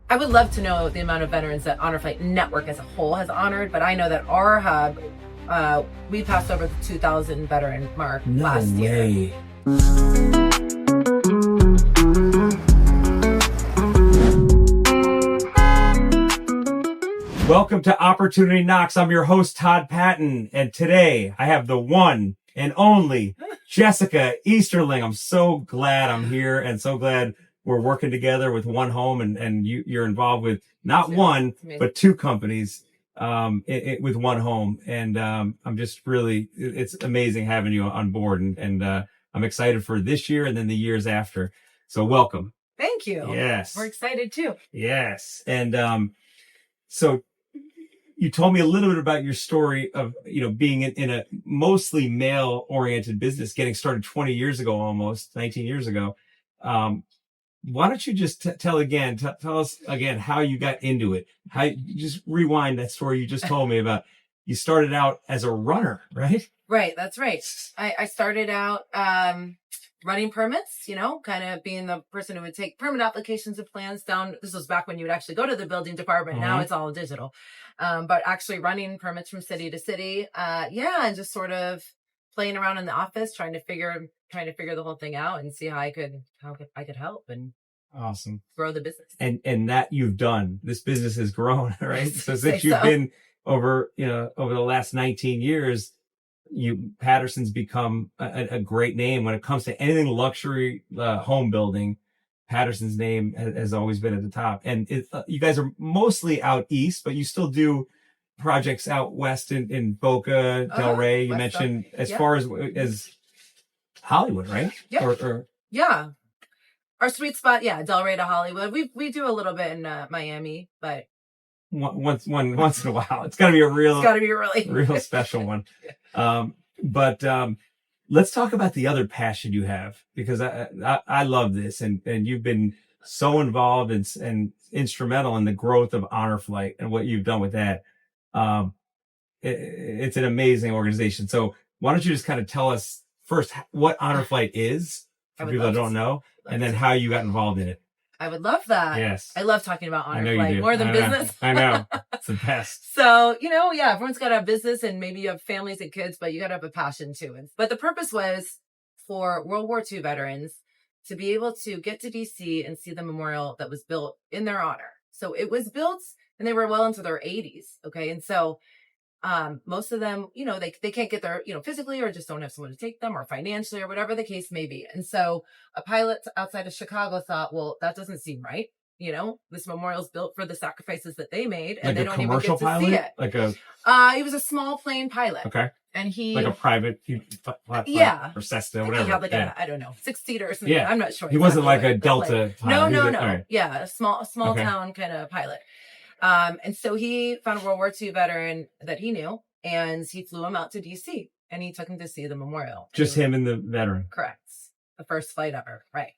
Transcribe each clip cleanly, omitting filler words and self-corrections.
I would love to know the amount of veterans that Honor Flight Network as a whole has honored, but I know that our hub, we passed over the 2,000 veteran mark last year. Welcome to Opportunity Knocks. I'm your host, Todd Patton, and today I have the one and only Jessica Easterling. I'm so glad I'm here and so glad we're working together with One Home, and you're involved with not one, but two companies with One Home. And I'm just really, it's amazing having you on board, and I'm excited for this year and then the years after. So welcome. Thank you. Yes. We're excited too. Yes. And so you told me a little bit about your story of, being in a mostly male oriented business, getting started 20 years ago, almost 19 years ago. Why don't you just tell us again how you got into it? How you just rewind that story you just told me about. You started out as a runner, right? Right. That's right. I started out, running permits, kind of being the person who would take permit applications and plans down. This was back when you would actually go to the building department. Now it's all digital. But actually running permits from city to city. And just sort of playing around in the office, trying to figure the whole thing out and see how I could help and awesome grow the business. And that you've done. This business has grown, right? So since you've been over the last 19 years, Patterson's become a great name when it comes to anything luxury home building. Patterson's name has always been at the top. And you guys are mostly out east, but you still do projects out west in Boca, Delray. You mentioned as far as Hollywood, right? Yeah. Yeah. Our sweet spot, Delray to Hollywood. We do a little bit in Miami, but once in a while, it's got to be a real special one. But let's talk about the other passion you have, because I love this, and you've been so involved and instrumental in the growth of Honor Flight and what you've done with that. It's an amazing organization. So why don't you just kind of tell us first what Honor Flight is for people that don't know, and then how you got involved in it. I would love that. Yes. I love talking about Honor Flight more than business. I know. It's the best. So, everyone's got to have business, and maybe you have families and kids, but you got to have a passion too. But the purpose was for World War II veterans to be able to get to DC and see the memorial that was built in their honor. So it was built and they were well into their 80s. Okay. And so most of them, they can't get there, physically, or just don't have someone to take them, or financially, or whatever the case may be. And so a pilot outside of Chicago thought, well, that doesn't seem right. This memorial's built for the sacrifices that they made, and like they don't even get to see it. He was a small plane pilot. Okay. And he like a private or Cessna, whatever. He had I don't know, 6-seater or something. Yeah. I'm not sure. He wasn't like a Delta pilot. No. Right. Yeah, a small town kind of pilot. And so he found a World War II veteran that he knew, and he flew him out to DC, and he took him to see the memorial. Just him and the veteran. Correct. The first flight ever. Right.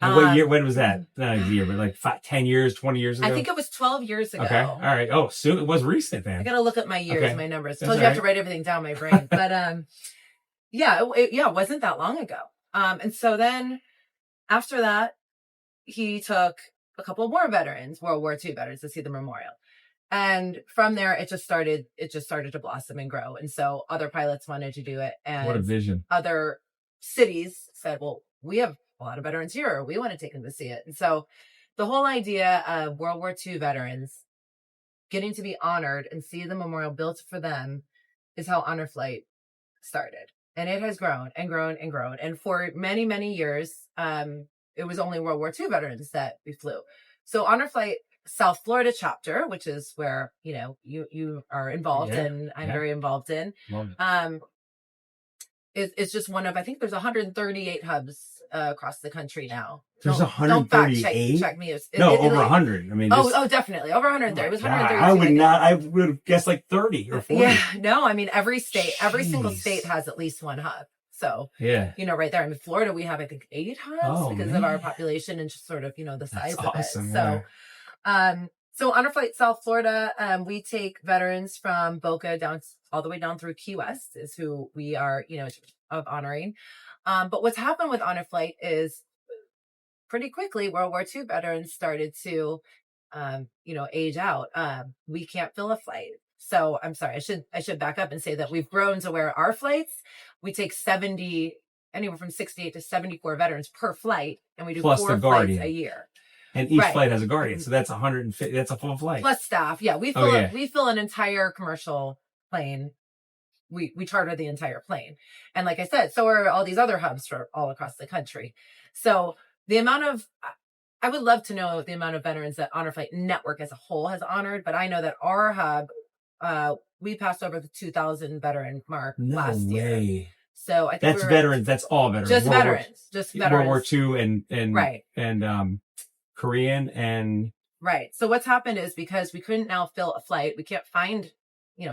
And what year? When was that? Not a year, but like 10 years, 20 years ago? I think it was 12 years ago. Okay. All right. Oh, so it was recent then. I got to look at my years, my numbers. I told you I have to write everything down in my brain. But it wasn't that long ago. And so then after that, he took a couple more veterans, World War II veterans, to see the memorial. And from there, it just started to blossom and grow. And so other pilots wanted to do it. And what a vision. Other cities said, well, we have a lot of veterans here. We want to take them to see it. And so the whole idea of World War II veterans getting to be honored and see the memorial built for them is how Honor Flight started. And it has grown and grown and grown. And for many, many years, it was only World War II veterans that we flew. So Honor Flight South Florida chapter, which is where, you are involved in, I'm very involved in, is just one of, I think there's 138 hubs across the country now. There's 138? Don't check me. Over 100. I mean, definitely. Over 130. It was 132. I would have guessed like 30 or 40. Yeah, no, I mean, every single state has at least one hub. So, right there. I mean, Florida, we have, I think, 8 hubs because of our population and just sort of, the size of it. So, so Honor Flight South Florida, we take veterans from Boca down all the way down through Key West is who we are, of honoring. But what's happened with Honor Flight is pretty quickly, World War II veterans started to age out, we can't fill a flight. So I'm sorry, I should back up and say that we've grown to where our flights, we take anywhere from 68 to 74 veterans per flight, and we do plus 4 flights a year. And each flight has a guardian, so that's 150. That's a full flight plus staff. Yeah, we fill an entire commercial plane. We charter the entire plane, and like I said, so are all these other hubs for all across the country. So the amount of, I would love to know the amount of veterans that Honor Flight Network as a whole has honored, but I know that our hub, we passed over the 2,000 veteran mark last year. So I think that's veterans. That's all veterans. Just veterans. Just veterans. World War II and right. And Korean and right. So what's happened is, because we couldn't now fill a flight, we can't find,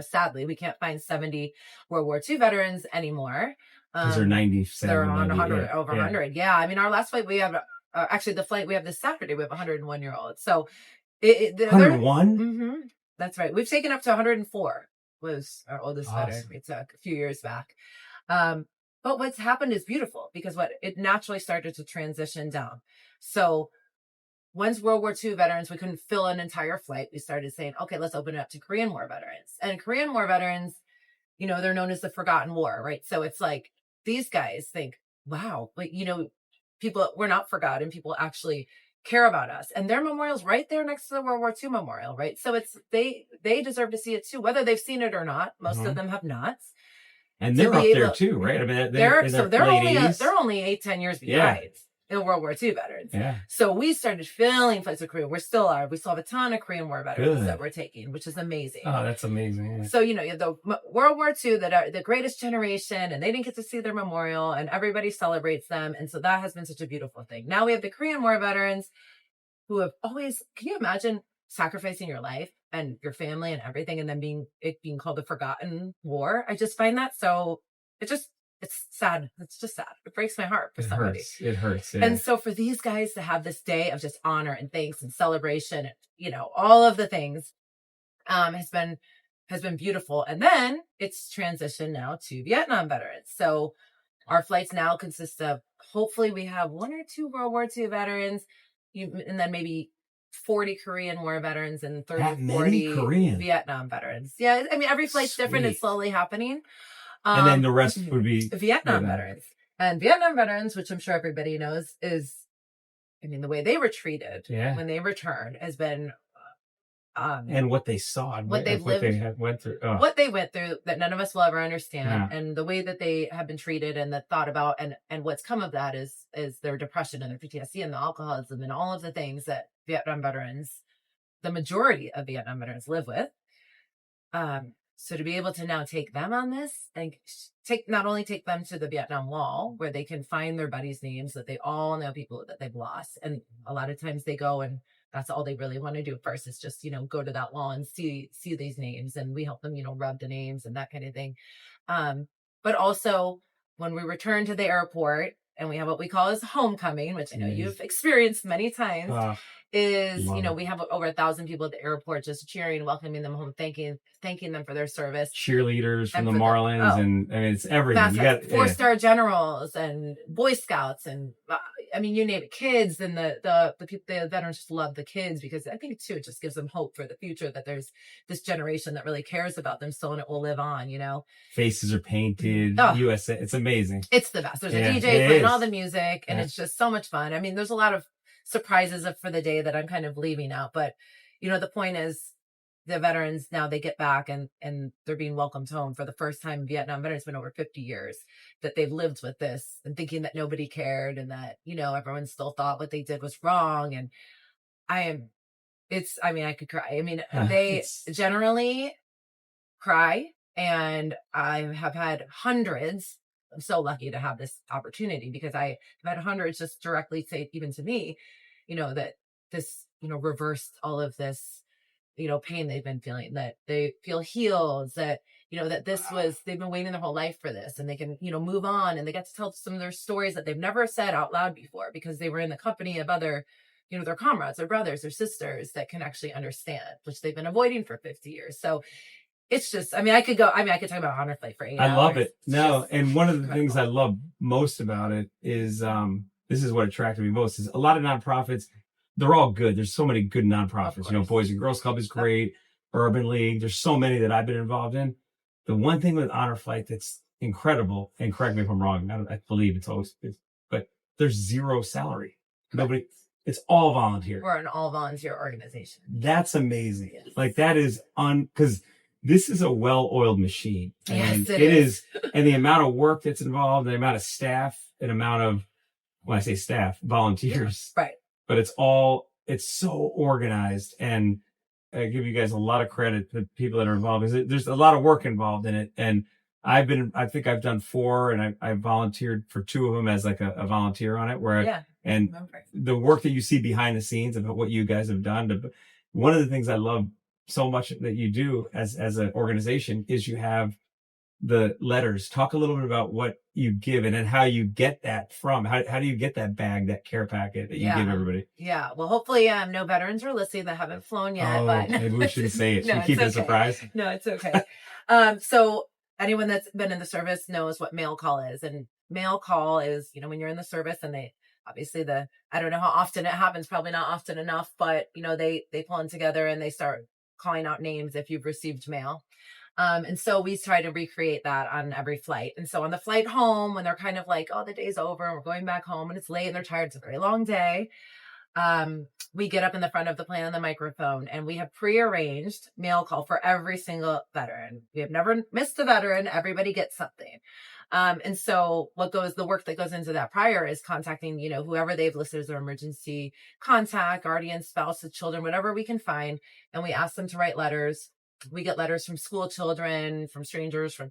sadly, we can't find 70 World War II veterans anymore. Because they're 97. They're on 100, over 100. Yeah. I mean, our last flight, we have, actually the flight we have this Saturday, we have 101-year-olds. So 101? Mm-hmm, that's right. We've taken up to 104 was our oldest veteran we took a few years back. But what's happened is beautiful, because it naturally started to transition down. So once World War II veterans, we couldn't fill an entire flight, we started saying, okay, let's open it up to Korean War veterans. And Korean War veterans, they're known as the forgotten war, right? So it's like, these guys think, wow, people, we're not forgotten. People actually care about us. And their memorial's right there next to the World War II memorial, right? So it's, they deserve to see it too, whether they've seen it or not. Most of them have not. And they're up there too, right? I mean, they're only 8-10 years behind in World War II veterans. Yeah. So we started filling flights with Korea. We still have a ton of Korean War veterans that we're taking, which is amazing. Oh, that's amazing. Yeah. So, you have the World War II that are the greatest generation, and they didn't get to see their memorial, and everybody celebrates them. And so that has been such a beautiful thing. Now we have the Korean War veterans who have always, can you imagine sacrificing your life and your family and everything, and then being called a forgotten war? I just find that so, it's sad. It's just sad. It breaks my heart for somebody. It hurts. Yeah. And so for these guys to have this day of just honor and thanks and celebration, and, all of the things, has been beautiful. And then it's transitioned now to Vietnam veterans. So our flights now consist of, hopefully we have 1 or 2 World War II veterans, and then maybe 40 Korean War veterans and 30 or 40 Vietnam veterans. Yeah. I mean, every flight's different. It's slowly happening. And then the rest would be Vietnam veterans. And Vietnam veterans, which I'm sure everybody knows, is, the way they were treated when they returned has been, and what they saw, what they've lived, what they went through, that none of us will ever understand, and the way that they have been treated and that thought about, and what's come of that is their depression and their PTSD and the alcoholism and all of the things that Vietnam veterans, the majority of Vietnam veterans, live with. So to be able to now take them on this and not only take them to the Vietnam Wall, where they can find their buddies' names, that they all know people that they've lost. And a lot of times they go, and that's all they really want to do first is just, go to that wall and see these names. And we help them, rub the names and that kind of thing. But also when we return to the airport and we have what we call as homecoming, which I know you've experienced many times, we have over 1,000 people at the airport just cheering, welcoming them home, thanking them for their service. Cheerleaders from the Marlins, and it's everything. You got 4-star generals and Boy Scouts, and you name it, kids, and the veterans just love the kids, because I think too it just gives them hope for the future, that there's this generation that really cares about them still, and it will live on. Faces are painted. USA, it's amazing. It's the best. There's a DJ playing all the music, and it's just so much fun. There's a lot of surprises for the day that I'm kind of leaving out, but the point is, the veterans now, they get back and they're being welcomed home for the first time. Vietnam veterans, been over 50 years that they've lived with this and thinking that nobody cared, and that everyone still thought what they did was wrong. And I could cry. They generally cry, and I have had hundreds. I'm so lucky to have this opportunity, because I've had hundreds just directly say, even to me, that this, reversed all of this, pain they've been feeling, that they feel healed, that, that they've been waiting their whole life for this, and they can, move on, and they get to tell some of their stories that they've never said out loud before, because they were in the company of other, their comrades, their brothers, their sisters that can actually understand, which they've been avoiding for 50 years. So it's just, I could talk about Honor Flight for 8 hours. I love it. No, and one of the things I love most about it is, this is what attracted me most, is a lot of nonprofits, they're all good. There's so many good nonprofits. Boys and Girls Club is great. Urban League. There's so many that I've been involved in. The one thing with Honor Flight that's incredible, and correct me if I'm wrong, I believe it's always, but there's zero salary. Correct. Nobody, it's all volunteer. We're an all volunteer organization. That's amazing. Yes. Like that is because this is a well-oiled machine. And yes, it is. And the amount of work that's involved, the amount of staff, and amount of, when I say staff, volunteers. Yeah, right. But it's so organized, and I give you guys a lot of credit, the people that are involved, because there's a lot of work involved in it. And I think I've done 4, and I volunteered for 2 of them as like a volunteer on it, and the work that you see behind the scenes of what you guys have done. One of the things I love so much that you do as an organization is you have the letters. Talk a little bit about what you give and then how you get that from. How do you get that bag, that care packet that you give everybody? Yeah. Well, hopefully no veterans are listening that haven't flown yet. But maybe we shouldn't say it. Should we keep it a surprise? No, it's okay. So anyone that's been in the service knows what mail call is. And mail call is, when you're in the service, and they obviously I don't know how often it happens, probably not often enough, but they pull in together and they start calling out names if you've received mail. And so we try to recreate that on every flight. And so on the flight home, when they're kind of like, oh, the day's over and we're going back home and it's late and they're tired, it's a very long day. We get up in the front of the plane on the microphone, and we have prearranged mail call for every single veteran. We have never missed a veteran. Everybody gets something. And so the work that goes into that prior is contacting, whoever they've listed as their emergency contact, guardian, spouses, children, whatever we can find. And we ask them to write letters. We get letters from school children, from strangers, from,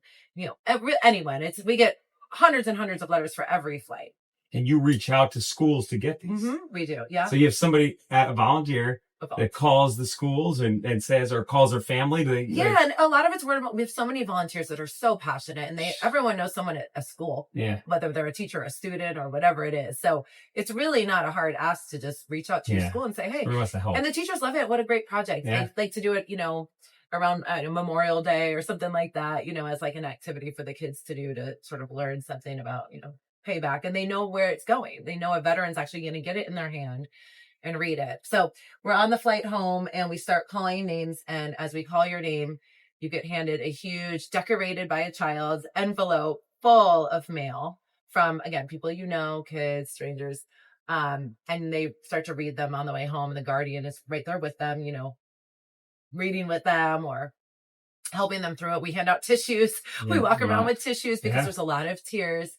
anyone. We get hundreds and hundreds of letters for every flight. And you reach out to schools to get these. Mm-hmm, we do. Yeah. So you have somebody, a volunteer that calls the schools and says, or calls their family. And a lot of it's word of mouth. We have so many volunteers that are so passionate, and everyone knows someone at a school, whether they're a teacher, a student, or whatever it is. So it's really not a hard ask to just reach out to your school and say, hey, wants to help. And the teachers love it. What a great project. They like to do it, around Memorial Day or something like that, as like an activity for the kids to do, to sort of learn something about, payback, and they know where it's going. They know a veteran's actually going to get it in their hand and read it. So we're on the flight home and we start calling names. And as we call your name, you get handed a huge, decorated by a child envelope full of mail from, again, people, kids, strangers. And they start to read them on the way home. And the guardian is right there with them, reading with them or helping them through it. We hand out tissues. We walk around with tissues because there's a lot of tears.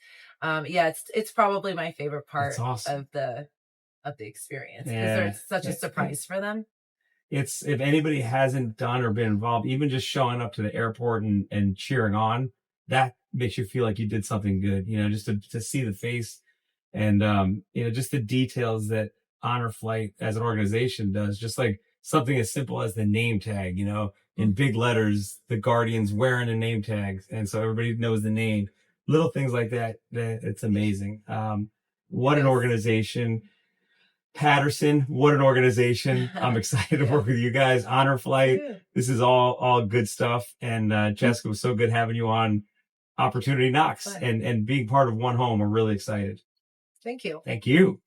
It's probably my favorite part of the experience, because it's such a surprise for them. It's, if anybody hasn't done or been involved, even just showing up to the airport and cheering on, that makes you feel like you did something good, just to see the face and, just the details that Honor Flight as an organization does, just like something as simple as the name tag, in big letters, the Guardian's wearing a name tag. And so everybody knows the name, little things like that. It's amazing. What an organization. Patterson, what an organization. I'm excited to work with you guys. Honor Flight. This is all good stuff. And Jessica, it was so good having you on Opportunity Knocks and being part of One Home. We're really excited. Thank you. Thank you.